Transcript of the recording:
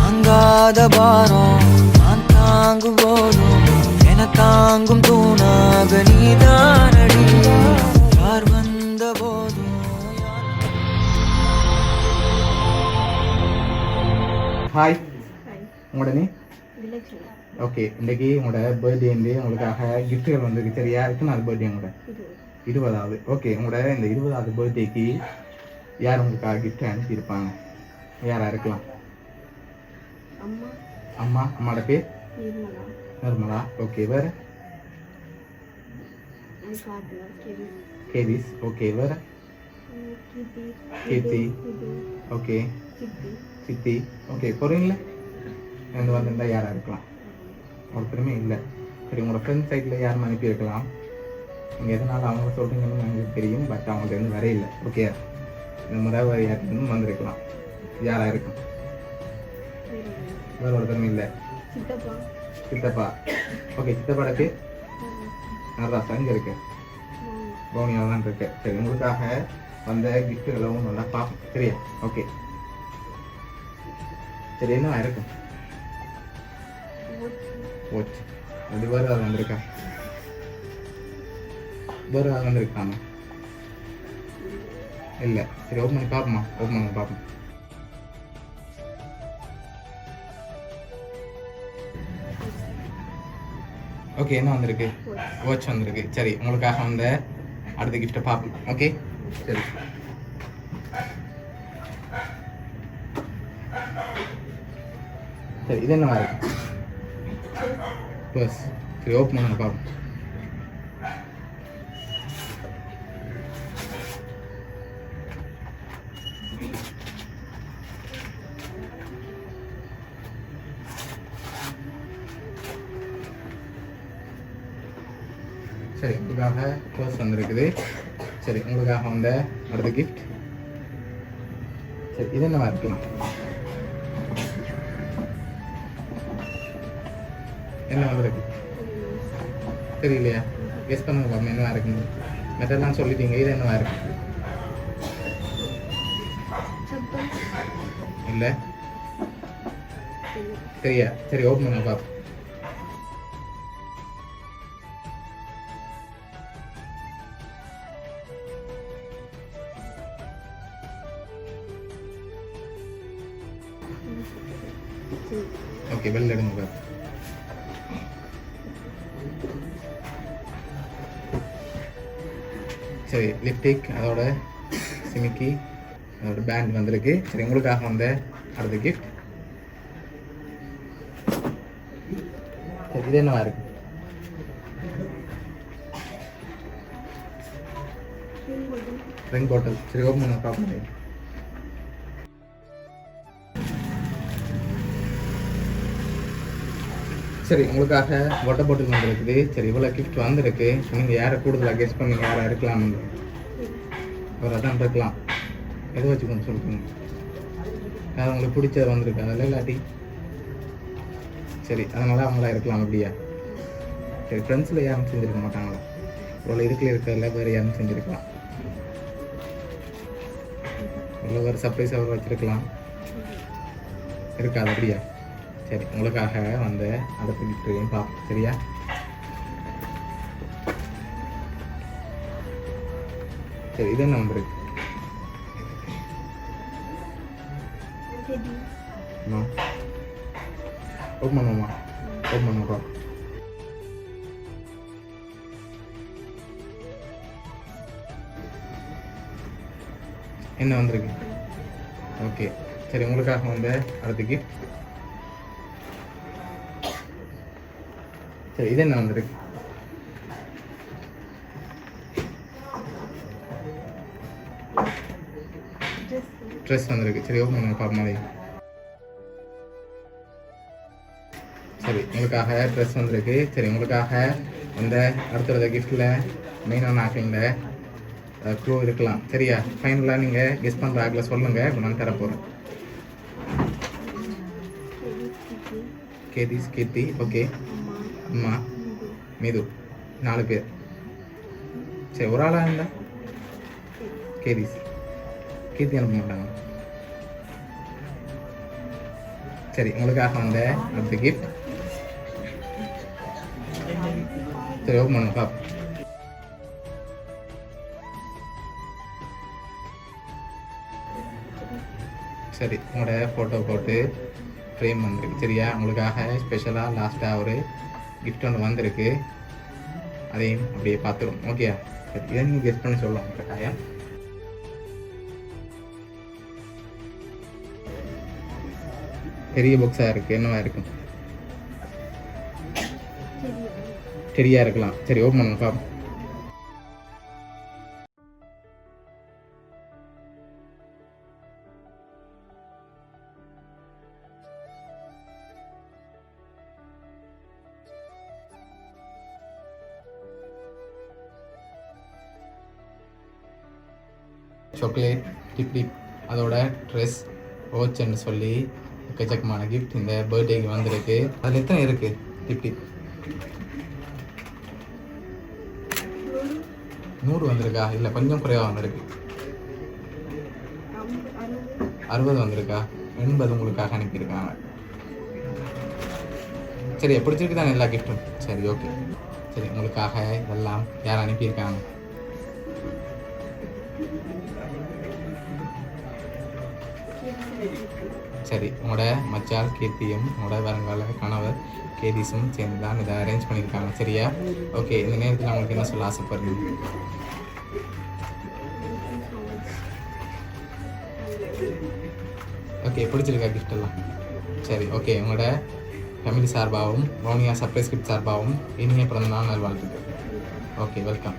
தாங்காத பாரம் நான் தாங்கும் போதும் என தாங்கும் தூணாக நீதானடி. யார் வந்த போதும் ஹாய், உங்களோட நீ ஓகே. இன்றைக்கி உங்களோட பர்த்டேந்து உங்களுக்காக கிஃப்ட்டுகள் வந்திருக்கு. சரியா? எத்தனை நாள் பர்த்டே உங்களோட? 20வது. ஓகே, உங்களோட இந்த 20வது பர்த்டேக்கு யார் உங்களுக்காக கிஃப்ட் அனுப்பியிருப்பாங்க? யாராக இருக்கலாம்? அம்மா. அம்மாவோட பேர் நிர்மலா. ஓகே, வேறு? கேதிஸ். ஓகே, வேறு? கீர்த்தி. ஓகே, சித்தி. ஓகே, பொருள் ரெண்டு வந்திருந்தால் யாராக இருக்கலாம்? ஒருத்தருமே இல்லை. சரி, உங்களோட ஃப்ரெண்ட் சைட்டில் யாரும் அனுப்பியிருக்கலாம். நீங்கள் எதனால் அவங்க சொல்கிறீங்கன்னு எனக்கு தெரியும். பட் அவங்கள்ட்ட இருந்து வரையில்லை. ஓகே, இந்த முறை வேறு யாருக்கும் வந்திருக்கலாம். யாராக இருக்கும்? வேறு ஒருத்தருமே இல்லை. சித்தப்பா. ஓகே, சித்தப்பாட பேர் நர்ராசா. இங்கே இருக்கு, பவுனியாவில் தான் இருக்கு. சரி, உங்களுக்காக வந்த கிஃப்ட்டுகளும் நல்லா பார்ப்போம். சரியா? ஓகே, சரி, என்ன இருக்கும்? ஓச்சு. அது வேறு ஆள் வந்திருக்கா? வேறு ஆள் வந்திருக்காங்க? இல்லை. சரி, ஓப்பன் பண்ணி பார்ப்போமா? ஓப்பன் பண்ணி பார்ப்போம். ஓகே, என்ன வந்திருக்கு? வாட்ச் வந்திருக்கு. சரி, உங்களுக்காக வந்த அடுத்த கிஃப்ட்டை பார்ப்போம். ஓகே, சரி. சரி, இது என்னவா இருக்கு? பர்ஸ். சரி, ஓப்பன் பண்ணுங்க பார்ப்போம். சரி, உங்களுக்காக பர்ஸ் வந்திருக்குது. சரி, உங்களுக்காக வந்த அடுத்த கிஃப்ட். சரி, இது என்னவா இருக்கு? என்ன வந்திருக்கு? தெரியலையா? கெஸ் பண்ணுங்க பாப்போம் என்னவா இருக்குன்னு. மெத்தட்லாம் சொல்லிட்டீங்க. இது என்னவா இருக்கு? இல்லை. சரியா? சரி, ஓப்பன் பண்ணுங்க பாப்போம். ஓகே, வெளில எடுங்க பாப்போம். சரி, லிப்டிக், அதோட சிமிக்கி, அதோட பேண்ட் வந்திருக்கு. சரி, உங்களுக்காக வந்த அடுத்த கிஃப்ட். சரி, இது என்னவா இருக்கு? ரிங் பாட்டில். சரி, ஓப்பன் பண்ண பார்ப்போம். சரி, உங்களுக்காக வாட்டர் பாட்டில் வந்துருக்குது. சரி, இவ்வளோ கிஃப்ட் வந்திருக்கு. நீங்கள் யாரை கூடுதலாக கெஸ் பண்ணி யாராக இருக்கலாம்னு ஒரு அதான் இருக்கலாம். எதை வச்சு கொஞ்சம் சொல்லுங்க. அது உங்களுக்கு பிடிச்சது வந்திருக்கு அதில் இல்லாட்டி? சரி, அதனால் அவங்களா இருக்கலாம். அப்படியா? சரி, ஃப்ரெண்ட்ஸில் யாரும் செஞ்சுருக்க மாட்டாங்களா? இவ்வளோ இதுக்குள்ள இருக்கிறதில்ல வேறு யாரும் செஞ்சுருக்கலாம். இவ்வளோ வேறு சர்ப்ரைஸ் அவர் வச்சுருக்கலாம். இருக்காது. அப்படியா? சரி, உங்களுக்காக வந்து அடுத்த கிஃப்ட்டையும் பார்ப்போம். சரியா? சரி, இது என்ன வந்திருக்கு? ஓப்பன் பண்ணுவோமா? ஓப்பன் பண்ணுவோம். என்ன வந்திருக்கு? ஓகே, சரி, உங்களுக்காக வந்து அடுத்த கிஃப்ட். சரி, இது என்ன வந்திருக்கு? ட்ரெஸ் வந்திருக்கு. சரி, ஓப்பன் பண்ணுங்க பார்ப்போம். சரி, உங்களுக்காக ட்ரெஸ் வந்திருக்கு. சரி, உங்களுக்காக அந்த அடுத்த கிஃப்டில் மெயினான ஆக்டிங்கில் க்ளூ இருக்கலாம். சரியா? ஃபைனலாக நீங்கள் கெஸ் பண்ணுற ஆக்கில் சொல்லுங்கள். இப்போ நான் தரப்போகிறேன். கேதிஸ், கீர்த்தி. ஓகே, அம்மா, மிது. 4 பேர். சரி, ஒரு ஆளாக இருந்தால் கேதிஸ். கீர்த்தி அனுப்ப மாட்டாங்க. சரி உங்களுக்காக வந்த அடுத்த கிஃப்ட். சரி ஓப்பன் பண்ணுங்க பாப். சரி உங்களோட ஃபோட்டோ போட்டு ஃப்ரேம் வந்திருக்கு சரியா. உங்களுக்காக ஸ்பெஷலாக லாஸ்ட்டாக ஒரு கிஃப்ட் ஒன்று வந்திருக்கு, அதையும் அப்படியே பார்த்துரும். ஓகே சரி, இதை நீங்கள் கெஸ்ட் பண்ணி சொல்லலாம் கட்டாயம். பெரிய பாக்ஸாக இருக்குது, என்னவா இருக்கும்? சரியா இருக்கலாம். சரி ஓப்பன் பண்ணுங்க பாப்போம். சாக்லேட் டிப் அதோட ட்ரெஸ் வாட்ச்ன்னு சொல்லி எக்கச்சக்கமான கிஃப்ட் இந்த பர்த்டேக்கு வந்திருக்கு. அதில் எத்தனை இருக்குது டிப்? 100 வந்திருக்கா? இல்லை கொஞ்சம் குறைவாக வந்திருக்கு. 60 வந்திருக்கா? 80 உங்களுக்காக அனுப்பியிருக்காங்க. சரி பிடிச்சிருக்கு தானே எல்லா கிஃப்ட்டும்? சரி ஓகே. சரி உங்களுக்காக இதெல்லாம் யார் அனுப்பியிருக்காங்க? சரி உங்களோட மச்சால் கீர்த்தியும் உங்களோட வருங்கால கணவர் கேதீஸும் சேர்ந்து தான் இதை அரேஞ்ச் பண்ணியிருக்காங்க சரியா. ஓகே இந்த நேரத்தில் அவங்களுக்கு என்ன சொல்ல ஆசைப்படுறீங்க? ஓகே பிடிச்சிருக்கா கிஃப்ட் எல்லாம்? சரி ஓகே உங்களோட ஃபேமிலி சார்பாகவும் வவுனியா சர்ப்ரைஸ் கிஃப்ட் சார்பாகவும் இனிய பிறந்தநாள் நல்வாழ்த்துக்கள். Okay welcome.